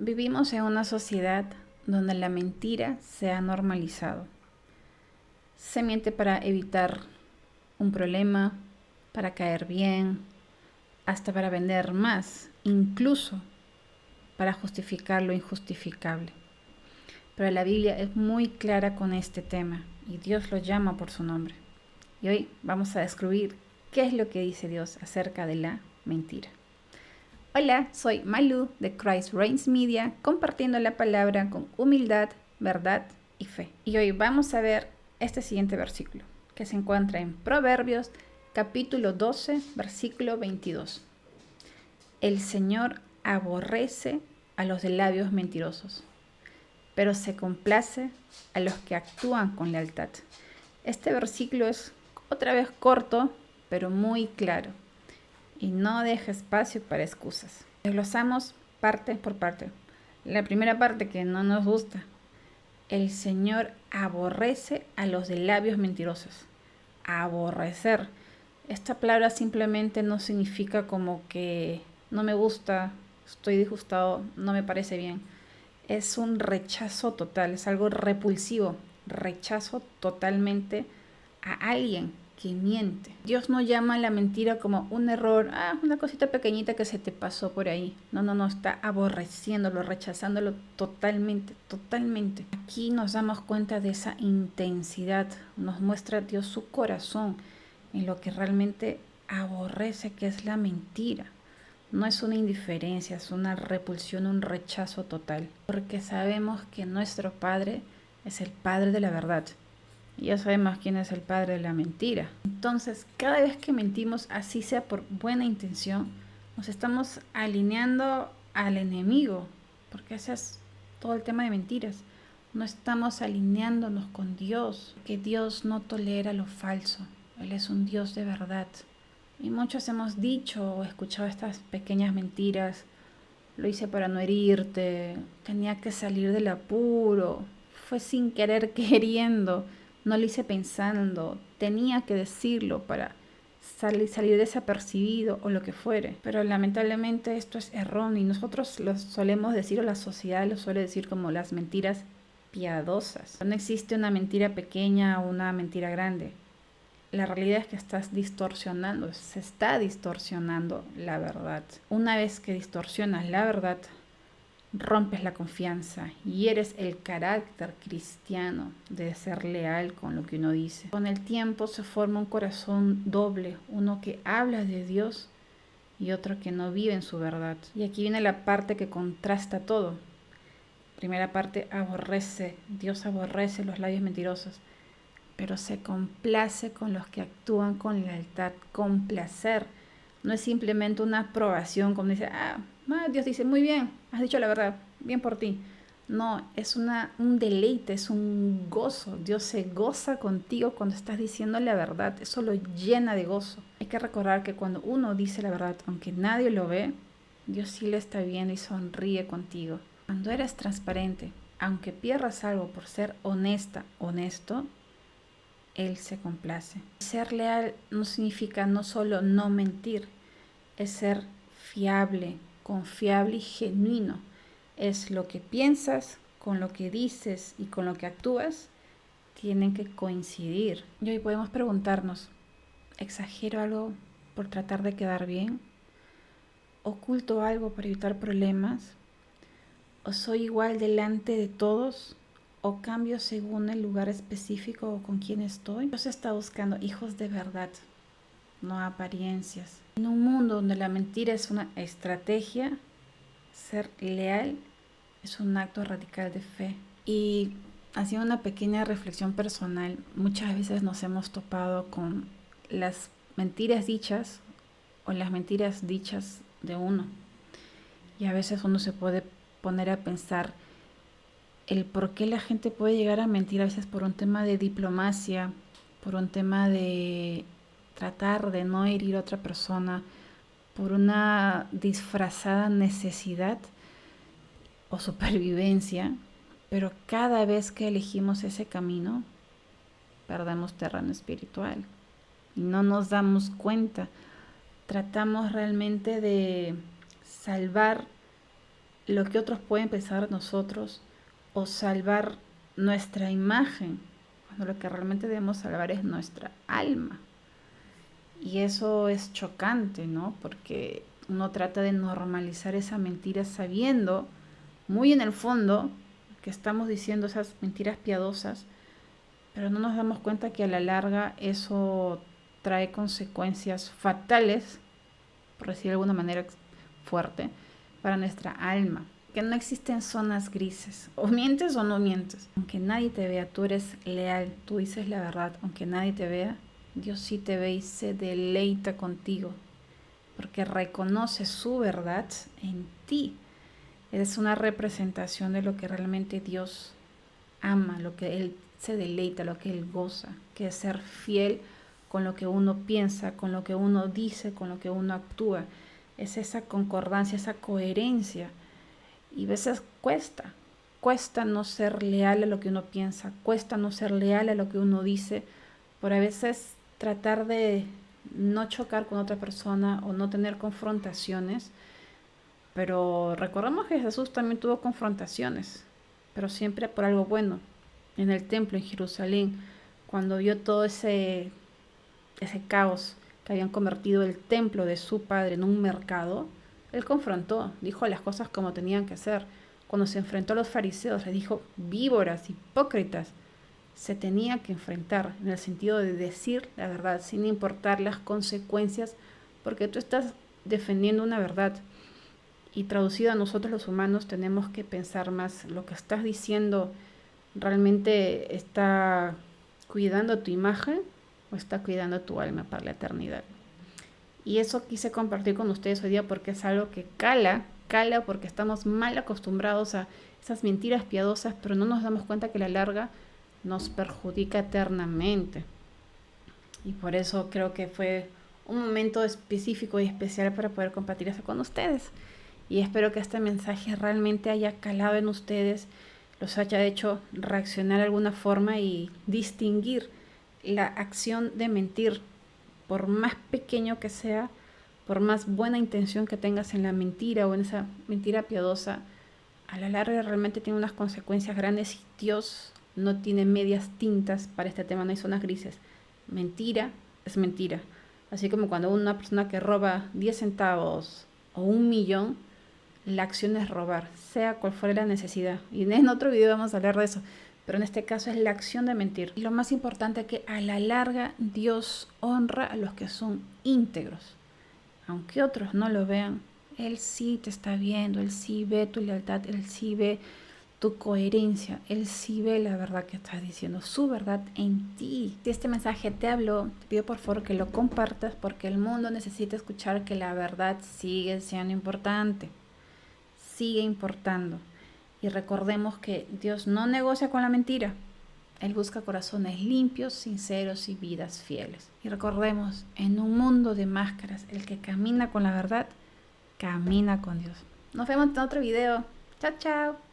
Vivimos en una sociedad donde la mentira se ha normalizado. Se miente para evitar un problema, para caer bien, hasta para vender más, incluso para justificar lo injustificable. Pero la Biblia es muy clara con este tema y Dios lo llama por su nombre. Y hoy vamos a descubrir qué es lo que dice Dios acerca de la mentira. Hola, soy Malu de Christ Reigns Media, compartiendo la palabra con humildad, verdad y fe. Y hoy vamos a ver este siguiente versículo, que se encuentra en Proverbios capítulo 12, versículo 22. El Señor aborrece a los de labios mentirosos, pero se complace a los que actúan con lealtad. Este versículo es otra vez corto, pero muy claro, y no deja espacio para excusas. Desglosamos parte por parte. La primera parte que no nos gusta. El Señor aborrece a los de labios mentirosos. Aborrecer. Esta palabra simplemente no significa como que no me gusta, estoy disgustado, no me parece bien. Es un rechazo total, es algo repulsivo. Rechazo totalmente a alguien que miente. Dios no llama a la mentira como un error, una cosita pequeñita que se te pasó por ahí. No, está aborreciéndolo, rechazándolo totalmente, totalmente. Aquí nos damos cuenta de esa intensidad, nos muestra Dios su corazón en lo que realmente aborrece, que es la mentira. No es una indiferencia, es una repulsión, un rechazo total, porque sabemos que nuestro Padre es el Padre de la verdad. Y ya sabemos quién es el padre de la mentira. Entonces, cada vez que mentimos, así sea por buena intención, nos estamos alineando al enemigo, porque ese es todo el tema de mentiras. No estamos alineándonos con Dios, que Dios no tolera lo falso. Él es un Dios de verdad. Y muchos hemos dicho o escuchado estas pequeñas mentiras. Lo hice para no herirte, tenía que salir del apuro, fue sin querer queriendo, no lo hice pensando, tenía que decirlo para salir desapercibido o lo que fuere. Pero lamentablemente esto es erróneo y nosotros lo solemos decir, o la sociedad lo suele decir como las mentiras piadosas. No existe una mentira pequeña o una mentira grande. La realidad es que se está distorsionando la verdad. Una vez que distorsionas la verdad, rompes la confianza y eres el carácter cristiano de ser leal con lo que uno dice. Con el tiempo se forma un corazón doble, uno que habla de Dios y otro que no vive en su verdad. Y aquí viene la parte que contrasta todo. Primera parte, Dios aborrece los labios mentirosos, pero se complace con los que actúan con lealtad. Complacer no es simplemente una aprobación, como dice, Dios dice, muy bien, has dicho la verdad, bien por ti. No, es un deleite, es un gozo. Dios se goza contigo cuando estás diciendo la verdad. Eso lo llena de gozo. Hay que recordar que cuando uno dice la verdad, aunque nadie lo ve, Dios sí lo está viendo y sonríe contigo. Cuando eres transparente, aunque pierdas algo por ser honesto, Él se complace. Ser leal no significa no solo no mentir, es ser fiable, confiable y genuino. Es lo que piensas, con lo que dices y con lo que actúas, tienen que coincidir. Y hoy podemos preguntarnos, ¿exagero algo por tratar de quedar bien? ¿Oculto algo para evitar problemas? ¿O soy igual delante de todos? ¿O cambio según el lugar específico o con quién estoy? Dios está buscando hijos de verdad, no apariencias. En un mundo donde la mentira es una estrategia, ser leal es un acto radical de fe. Y haciendo una pequeña reflexión personal, muchas veces nos hemos topado con las mentiras dichas o las mentiras dichas de uno. Y a veces uno se puede poner a pensar el por qué la gente puede llegar a mentir, a veces por un tema de diplomacia, por un tema de tratar de no herir a otra persona, por una disfrazada necesidad o supervivencia, pero cada vez que elegimos ese camino, perdemos terreno espiritual y no nos damos cuenta. Tratamos realmente de salvar lo que otros pueden pensar de nosotros o salvar nuestra imagen, cuando lo que realmente debemos salvar es nuestra alma. Y eso es chocante, ¿no? Porque uno trata de normalizar esa mentira sabiendo, muy en el fondo, que estamos diciendo esas mentiras piadosas, pero no nos damos cuenta que a la larga eso trae consecuencias fatales, por decir de alguna manera fuerte, para nuestra alma. Que no existen zonas grises, o mientes o no mientes. Aunque nadie te vea, tú eres leal, tú dices la verdad, aunque nadie te vea, Dios sí te ve y se deleita contigo, porque reconoce su verdad en ti. Eres una representación de lo que realmente Dios ama, lo que Él se deleita, lo que Él goza, que es ser fiel con lo que uno piensa, con lo que uno dice, con lo que uno actúa. Es esa concordancia, esa coherencia. Y a veces cuesta no ser leal a lo que uno piensa, cuesta no ser leal a lo que uno dice, por a veces tratar de no chocar con otra persona o no tener confrontaciones. Pero recordemos que Jesús también tuvo confrontaciones, pero siempre por algo bueno. En el templo en Jerusalén, cuando vio todo ese caos, que habían convertido el templo de su padre en un mercado, él confrontó, dijo las cosas como tenían que ser. Cuando se enfrentó a los fariseos, les dijo: víboras, hipócritas. Se tenía que enfrentar en el sentido de decir la verdad sin importar las consecuencias, porque tú estás defendiendo una verdad. Y traducido a nosotros los humanos, tenemos que pensar más: lo que estás diciendo realmente está cuidando tu imagen o está cuidando tu alma para la eternidad. Y eso quise compartir con ustedes hoy día porque es algo que cala porque estamos mal acostumbrados a esas mentiras piadosas, pero no nos damos cuenta que a la larga nos perjudica eternamente. Y por eso creo que fue un momento específico y especial para poder compartir eso con ustedes. Y espero que este mensaje realmente haya calado en ustedes, los haya hecho reaccionar de alguna forma y distinguir la acción de mentir, por más pequeño que sea, por más buena intención que tengas en la mentira o en esa mentira piadosa, a la larga realmente tiene unas consecuencias grandes y Dios no tiene medias tintas para este tema, no hay zonas grises. Mentira es mentira. Así como cuando una persona que roba 10 centavos o 1.000.000, la acción es robar, sea cual fuera la necesidad. Y en otro video vamos a hablar de eso. Pero en este caso es la acción de mentir. Y lo más importante es que a la larga Dios honra a los que son íntegros. Aunque otros no lo vean, Él sí te está viendo, Él sí ve tu lealtad, Él sí ve tu coherencia, Él sí ve la verdad que estás diciendo, su verdad en ti. Si este mensaje te habló, te pido por favor que lo compartas, porque el mundo necesita escuchar que la verdad sigue siendo importante, sigue importando. Y recordemos que Dios no negocia con la mentira. Él busca corazones limpios, sinceros y vidas fieles. Y recordemos, en un mundo de máscaras, el que camina con la verdad, camina con Dios. Nos vemos en otro video. Chao, chao.